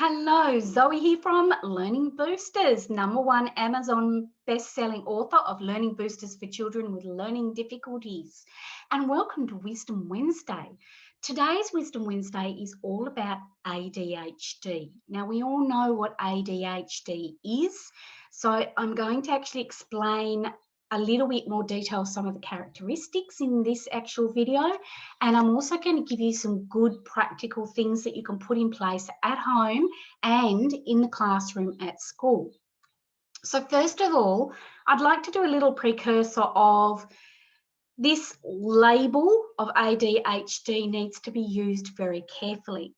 Hello, Zoe here from Learning Boosters, #1 Amazon best-selling author of Learning Boosters for Children with Learning Difficulties. And welcome to Wisdom Wednesday. Today's Wisdom Wednesday is all about ADHD. Now, we all know what ADHD is, so I'm going to actually explain a little bit more detail some of the characteristics in this actual video, and I'm also going to give you some good practical things that you can put in place at home and in the classroom at school. So first of all, I'd like to do a little precursor of this label of ADHD needs to be used very carefully.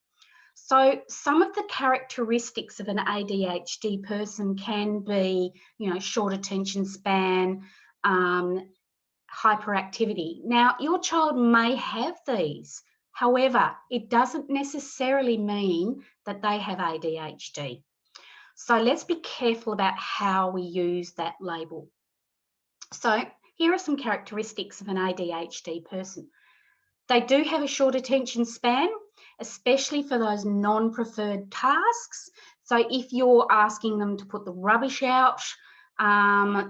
So some of the characteristics of an ADHD person can be, short attention span, hyperactivity. Now, your child may have these. However, it doesn't necessarily mean that they have ADHD. So let's be careful about how we use that label. So here are some characteristics of an ADHD person. They do have a short attention span, especially for those non-preferred tasks. So if you're asking them to put the rubbish out,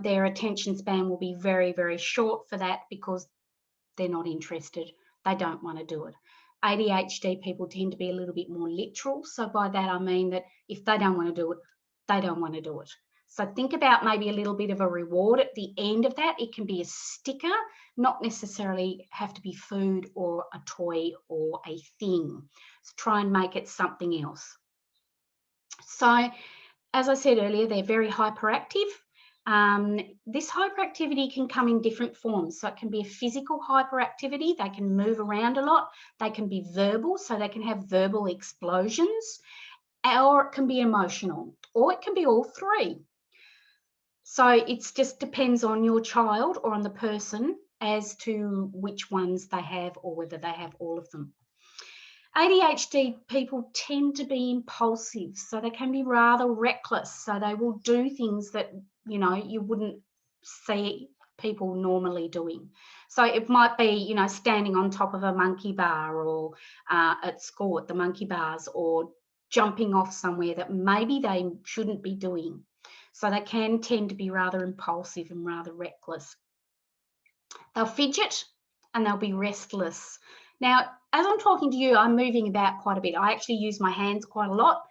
their attention span will be very, very short for that because they're not interested. They don't want to do it. ADHD people tend to be a little bit more literal. So by that, I mean that if they don't want to do it, they don't want to do it. So think about maybe a little bit of a reward at the end of that. It can be a sticker, not necessarily have to be food or a toy or a thing. So try and make it something else. So as I said earlier, they're very hyperactive. This hyperactivity can come in different forms. So it can be a physical hyperactivity. They can move around a lot. They can be verbal, so they can have verbal explosions, or it can be emotional, or it can be all three. So it just depends on your child or on the person as to which ones they have or whether they have all of them. ADHD people tend to be impulsive, so they can be rather reckless. So they will do things that, you wouldn't see people normally doing. So it might be, standing on top of a monkey bar or at school at the monkey bars, or jumping off somewhere that maybe they shouldn't be doing. So they can tend to be rather impulsive and rather reckless. They'll fidget and they'll be restless. Now, as I'm talking to you, I'm moving about quite a bit. I actually use my hands quite a lot,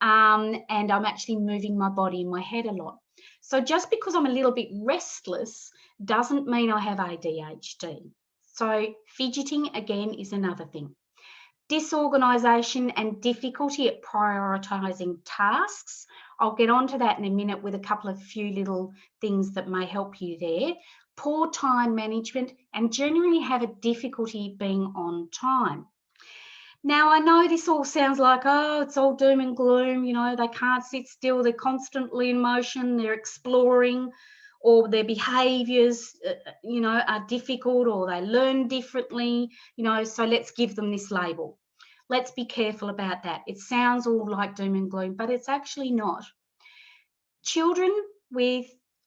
and I'm actually moving my body and my head a lot. So just because I'm a little bit restless doesn't mean I have ADHD. So fidgeting, again, is another thing. Disorganisation and difficulty at prioritising tasks. I'll get onto that in a minute with a few little things that may help you there. Poor time management, and generally have a difficulty being on time. Now, I know this all sounds like, oh, it's all doom and gloom, they can't sit still, they're constantly in motion, they're exploring, or their behaviours, are difficult, or they learn differently, so let's give them this label. Let's be careful about that. It sounds all like doom and gloom, but it's actually not. Children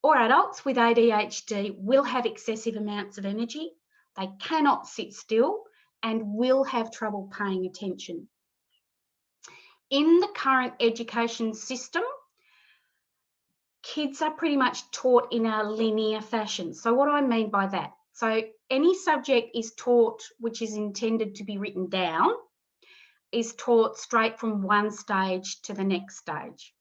or adults with ADHD will have excessive amounts of energy. They cannot sit still and will have trouble paying attention. In the current education system, kids are pretty much taught in a linear fashion. So what do I mean by that? So any subject is taught which is intended to be written down, is taught straight from one stage to the next stage.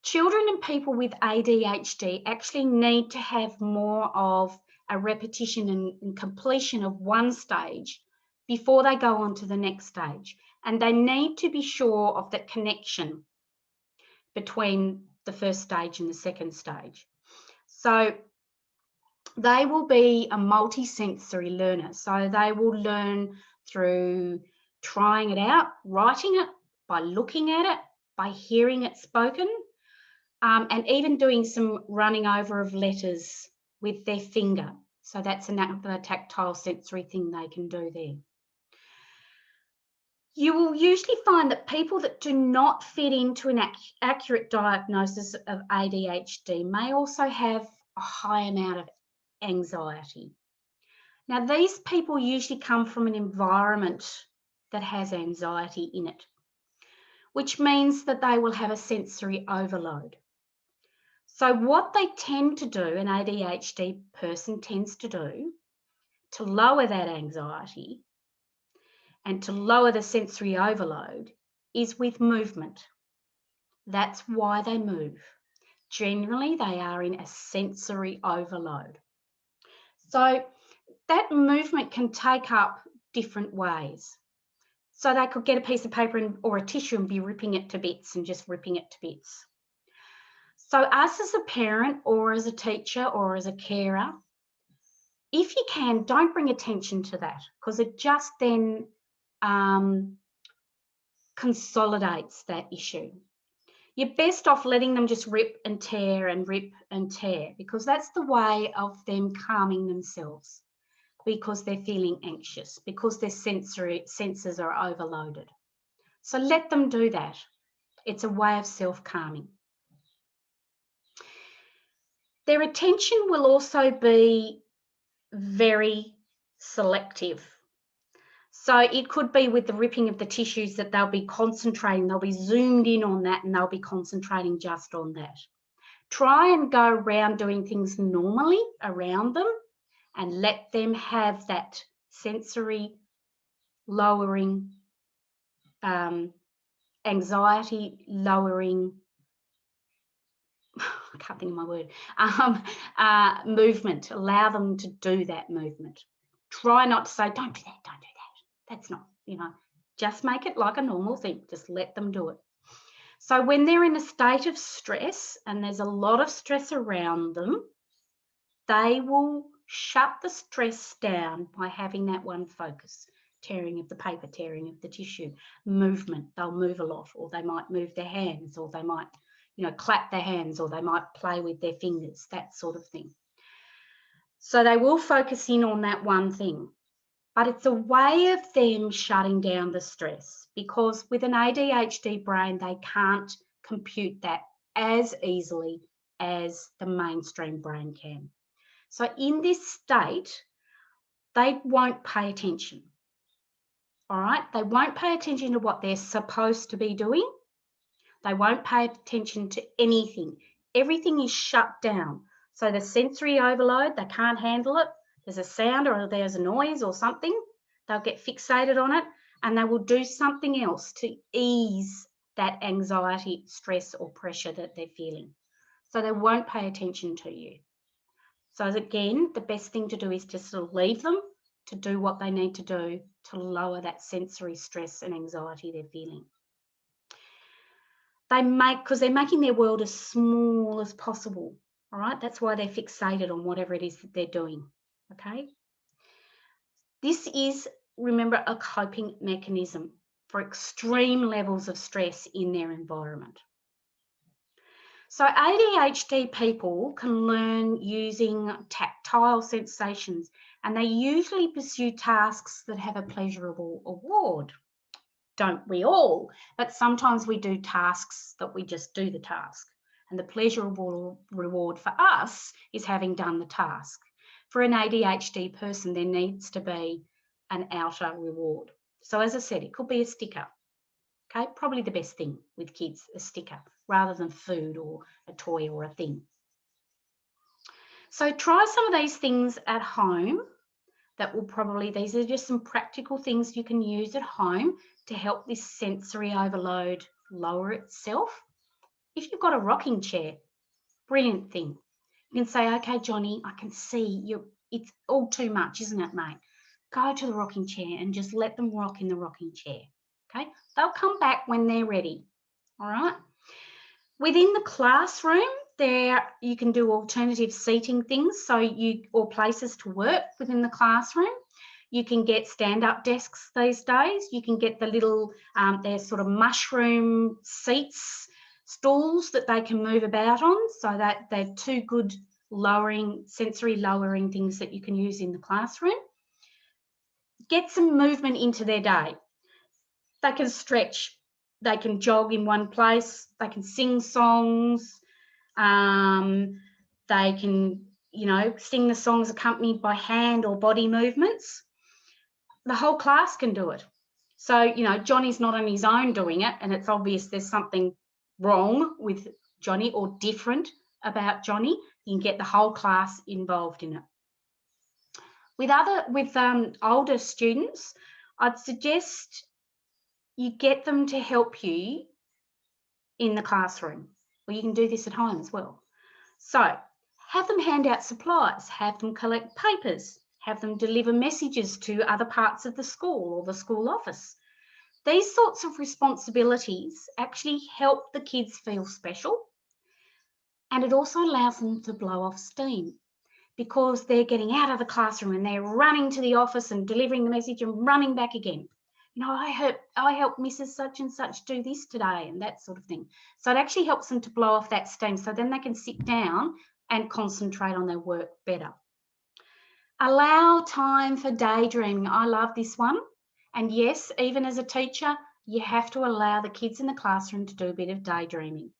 Children and people with ADHD actually need to have more of a repetition and completion of one stage before they go on to the next stage. And they need to be sure of the connection between the first stage and the second stage. So they will be a multi-sensory learner. So they will learn through trying it out, writing it, by looking at it, by hearing it spoken, and even doing some running over of letters with their finger. So that's another tactile sensory thing they can do there. You will usually find that people that do not fit into an accurate diagnosis of ADHD may also have a high amount of anxiety. Now, these people usually come from an environment that has anxiety in it. which means that they will have a sensory overload. So what they tend to do, an ADHD person tends to do, to lower that anxiety and to lower the sensory overload is with movement. That's why they move. Generally, they are in a sensory overload. So that movement can take up different ways. So they could get a piece of paper or a tissue and be ripping it to bits and just ripping it to bits. So us as a parent or as a teacher or as a carer, if you can, don't bring attention to that, because it just then consolidates that issue. You're best off letting them just rip and tear and rip and tear, because that's the way of them calming themselves, because they're feeling anxious, because their senses are overloaded. So let them do that. It's a way of self-calming. Their attention will also be very selective. So it could be with the ripping of the tissues that they'll be concentrating, they'll be zoomed in on that and they'll be concentrating just on that. Try and go around doing things normally around them and let them have that sensory lowering, anxiety lowering, I can't think of my word, movement. Allow them to do that movement. Try not to say, don't do that, don't do that. That's not, just make it like a normal thing. Just let them do it. So when they're in a state of stress and there's a lot of stress around them, they will shut the stress down by having that one focus. Tearing of the paper, tearing of the tissue, movement. They'll move a lot, or they might move their hands, or they might clap their hands, or they might play with their fingers, that sort of thing. So they will focus in on that one thing, but it's a way of them shutting down the stress, because with an ADHD brain, they can't compute that as easily as the mainstream brain can. So in this state, they won't pay attention. All right? They won't pay attention to what they're supposed to be doing. They won't pay attention to anything. Everything is shut down. So the sensory overload, they can't handle it. There's a sound or there's a noise or something. They'll get fixated on it and they will do something else to ease that anxiety, stress or pressure that they're feeling. So they won't pay attention to you. So again, the best thing to do is just to leave them to do what they need to do to lower that sensory stress and anxiety they're feeling. Because they're making their world as small as possible, all right? That's why they're fixated on whatever it is that they're doing, okay? This is, remember, a coping mechanism for extreme levels of stress in their environment. So ADHD people can learn using tactile sensations, and they usually pursue tasks that have a pleasurable reward. Don't we all? But sometimes we do tasks that we just do the task. And the pleasurable reward for us is having done the task. For an ADHD person, there needs to be an outer reward. So as I said, it could be a sticker. Okay, probably the best thing with kids, a sticker, rather than food or a toy or a thing. So try some of these things at home. These are just some practical things you can use at home to help this sensory overload lower itself. If you've got a rocking chair, brilliant thing. You can say, okay, Johnny, I can see it's all too much, isn't it, mate? Go to the rocking chair and just let them rock in the rocking chair. Okay, they'll come back when they're ready. All right. Within the classroom, you can do alternative seating things, or places to work within the classroom. You can get stand-up desks these days. You can get the little, they're sort of mushroom seats, stools that they can move about on, so that they're two good sensory lowering things that you can use in the classroom. Get some movement into their day. They can stretch, they can jog in one place, they can sing songs, they can, sing the songs accompanied by hand or body movements. The whole class can do it. So, you know, Johnny's not on his own doing it, and it's obvious there's something wrong with Johnny or different about Johnny. You can get the whole class involved in it. With older students, I'd suggest you get them to help you in the classroom, or you can do this at home as well. So have them hand out supplies, have them collect papers, have them deliver messages to other parts of the school or the school office. These sorts of responsibilities actually help the kids feel special, and it also allows them to blow off steam because they're getting out of the classroom and they're running to the office and delivering the message and running back again. You know, I helped Mrs. Such and Such do this today, and that sort of thing. So it actually helps them to blow off that steam, so then they can sit down and concentrate on their work better. Allow time for daydreaming. I love this one. And yes, even as a teacher, you have to allow the kids in the classroom to do a bit of daydreaming.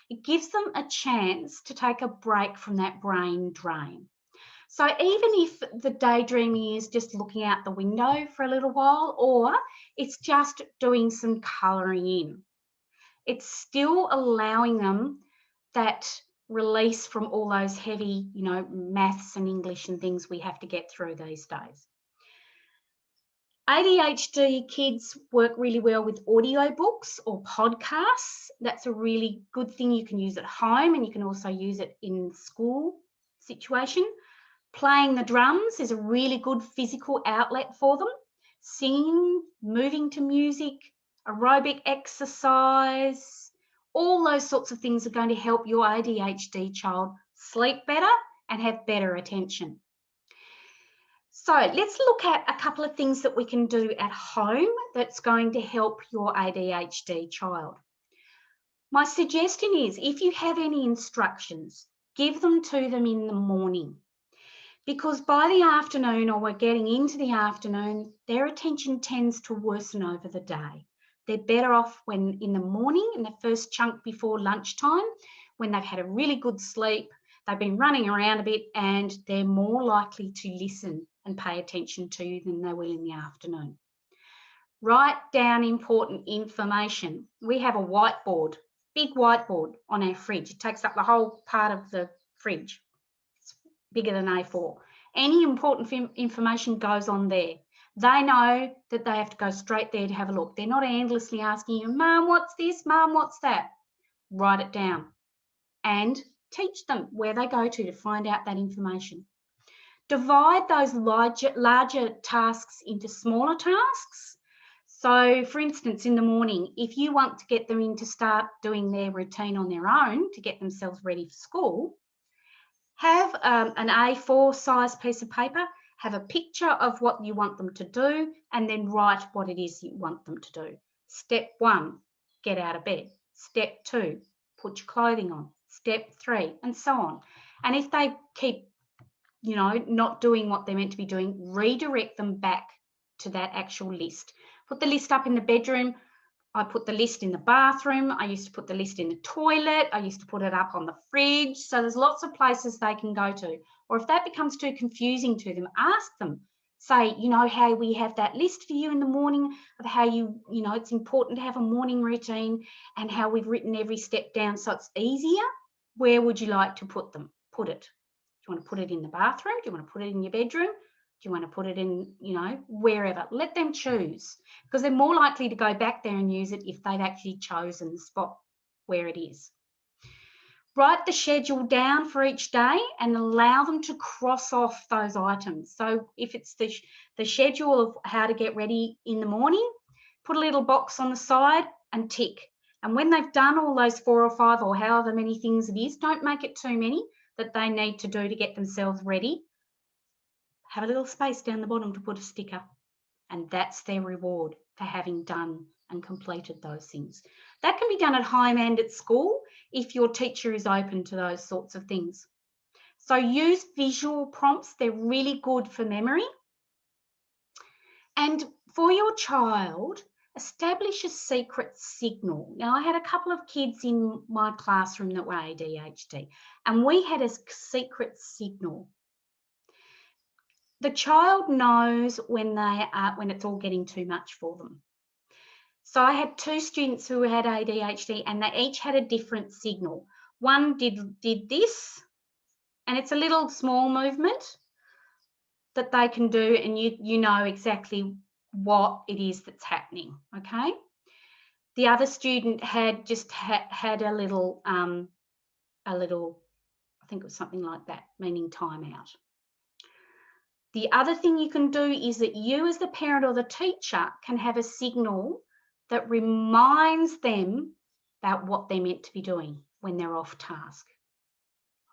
It gives them a chance to take a break from that brain drain. So even if the daydreaming is just looking out the window for a little while, or it's just doing some colouring in, it's still allowing them that release from all those heavy, you know, maths and English and things we have to get through these days. ADHD kids work really well with audiobooks or podcasts. That's a really good thing. You can use at home, and you can also use it in school situation. Playing the drums is a really good physical outlet for them. Singing, moving to music, aerobic exercise, all those sorts of things are going to help your ADHD child sleep better and have better attention. So let's look at a couple of things that we can do at home that's going to help your ADHD child. My suggestion is, if you have any instructions, give them to them in the morning, because by the afternoon, or we're getting into the afternoon, their attention tends to worsen over the day. They're better off when in the morning, in the first chunk before lunchtime, when they've had a really good sleep, they've been running around a bit, and they're more likely to listen and pay attention to you than they will in the afternoon. Write down important information. We have a whiteboard, big whiteboard on our fridge. It takes up the whole part of the fridge. It's bigger than A4. Any important information goes on there. They know that they have to go straight there to have a look. They're not endlessly asking you, Mum, what's this? Mum, what's that? Write it down and teach them where they go to find out that information. Divide those larger tasks into smaller tasks. So, for instance, in the morning, if you want to get them in to start doing their routine on their own to get themselves ready for school, have an A4 size piece of paper, have a picture of what you want them to do, and then write what it is you want them to do. Step 1, get out of bed. Step 2, put your clothing on. Step 3, and so on. And if they keep, you know, not doing what they're meant to be doing, redirect them back to that actual list. Put the list up in the bedroom. I put the list in the bathroom. I used to put the list in the toilet. I used to put it up on the fridge. So there's lots of places they can go to. Or if that becomes too confusing to them, ask them. Say, you know, how we have that list for you in the morning of how you know, it's important to have a morning routine and how we've written every step down so it's easier. Where would you like to put it? Do you want to put it in the bathroom? Do you want to put it in your bedroom? Do you want to put it in, you know, wherever? Let them choose, because they're more likely to go back there and use it if they've actually chosen the spot where it is. Write the schedule down for each day and allow them to cross off those items. So if it's the schedule of how to get ready in the morning, put a little box on the side and tick. And when they've done all those 4 or 5 or however many things it is, don't make it too many that they need to do to get themselves ready. Have a little space down the bottom to put a sticker, and that's their reward for having done and completed those things. That can be done at home and at school if your teacher is open to those sorts of things. So use visual prompts. They're really good for memory. And for your child, establish a secret signal. Now, I had a couple of kids in my classroom that were ADHD, and we had a secret signal. The child knows when it's all getting too much for them. So I had two students who had ADHD, and they each had a different signal. One did this, and it's a little small movement that they can do, and you know exactly what it is that's happening, okay? The other student had just had a little, I think it was something like that, meaning time out. The other thing you can do is that you as the parent or the teacher can have a signal that reminds them about what they're meant to be doing when they're off task.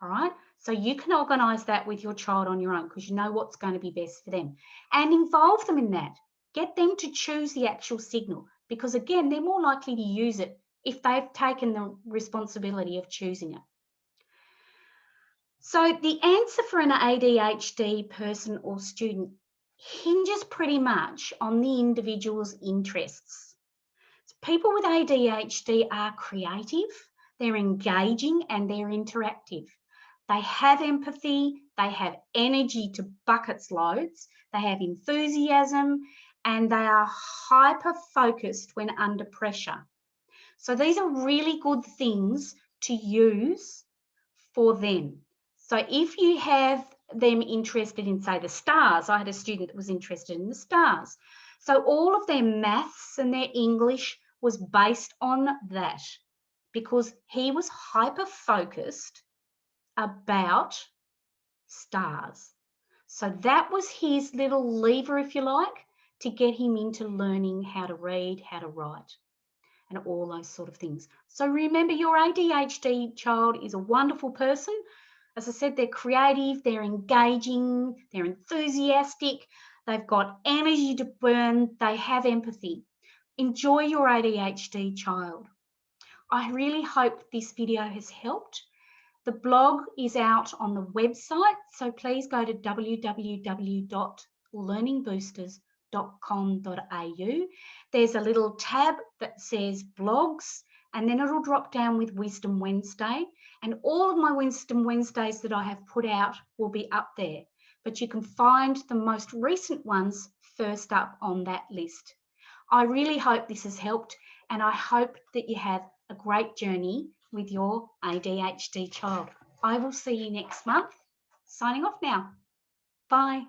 All right, so you can organise that with your child on your own because you know what's going to be best for them, and involve them in that. Get them to choose the actual signal, because again, they're more likely to use it if they've taken the responsibility of choosing it. So the answer for an ADHD person or student hinges pretty much on the individual's interests. People with ADHD are creative, they're engaging, and they're interactive. They have empathy, they have energy to buckets loads, they have enthusiasm, and they are hyper-focused when under pressure. So these are really good things to use for them. So if you have them interested in, say, the stars, I had a student that was interested in the stars. So all of their maths and their English was based on that, because he was hyper-focused about stars. So that was his little lever, if you like, to get him into learning how to read, how to write, and all those sort of things. So remember, your ADHD child is a wonderful person. As I said, they're creative, they're engaging, they're enthusiastic, they've got energy to burn, they have empathy. Enjoy your ADHD child. I really hope this video has helped. The blog is out on the website, so please go to www.learningboosters.com.au. There's a little tab that says blogs, and then it'll drop down with Wisdom Wednesday, and all of my Wisdom Wednesdays that I have put out will be up there, but you can find the most recent ones first up on that list. I really hope this has helped, and I hope that you have a great journey with your ADHD child. I will see you next month. Signing off now. Bye.